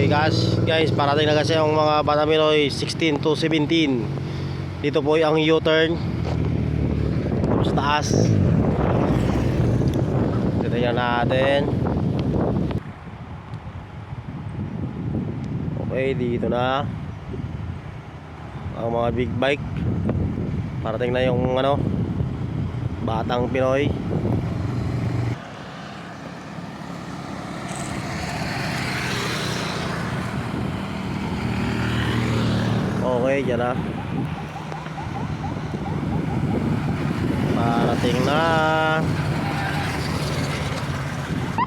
Okay guys, parating na kasi yung mga Bata Pinoy 16 to 17. Dito po ang U-turn. Tapos taas. Tignan natin. Okay, dito na ang mga big bike. Parating na yung Batang Pinoy. Okay, dyan na. Parating na.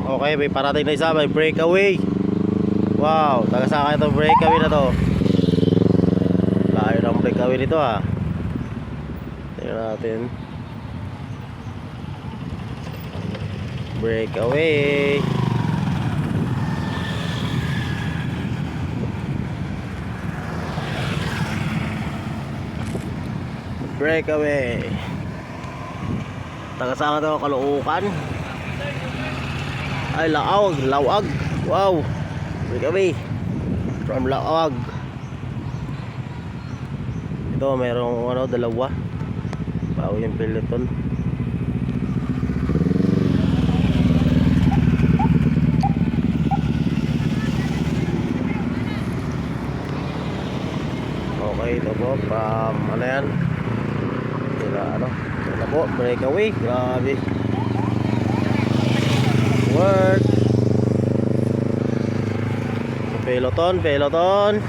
Okay, may parating na isa. May breakaway. Wow, taga-saka ito breakaway na to. Layo ng breakaway nito ha. Tingnan natin. Breakaway. Breakaway. Taga-saka ito, Caloocan. Ay, Lawag. Wow. Breakaway from Lawag. Ito merong dalawa. Bago yung peloton. Okay, ito po from yan? Ito po, breakaway. Grabe. Work. Peloton.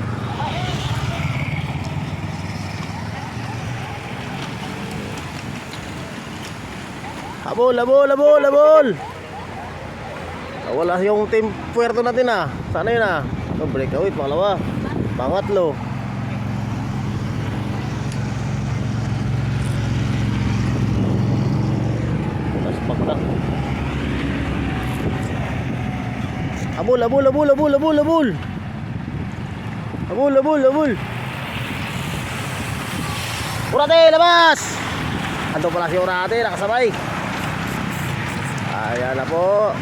Habol. Wala yung team puwerto natin ah. Sana yun ah. Ito, breakaway, pangalawa. Pangatlo. Taspak na. Habol. Urate, labas! Ando pala si Urate, nakasabay. Ayan na po.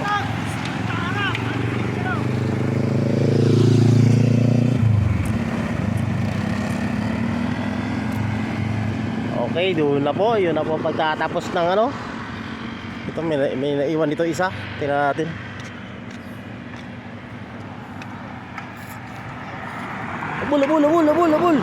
Okay, doon na po. Yun na po pagtatapos ng Ito may naiwan dito isa. Tingnan natin. Habol.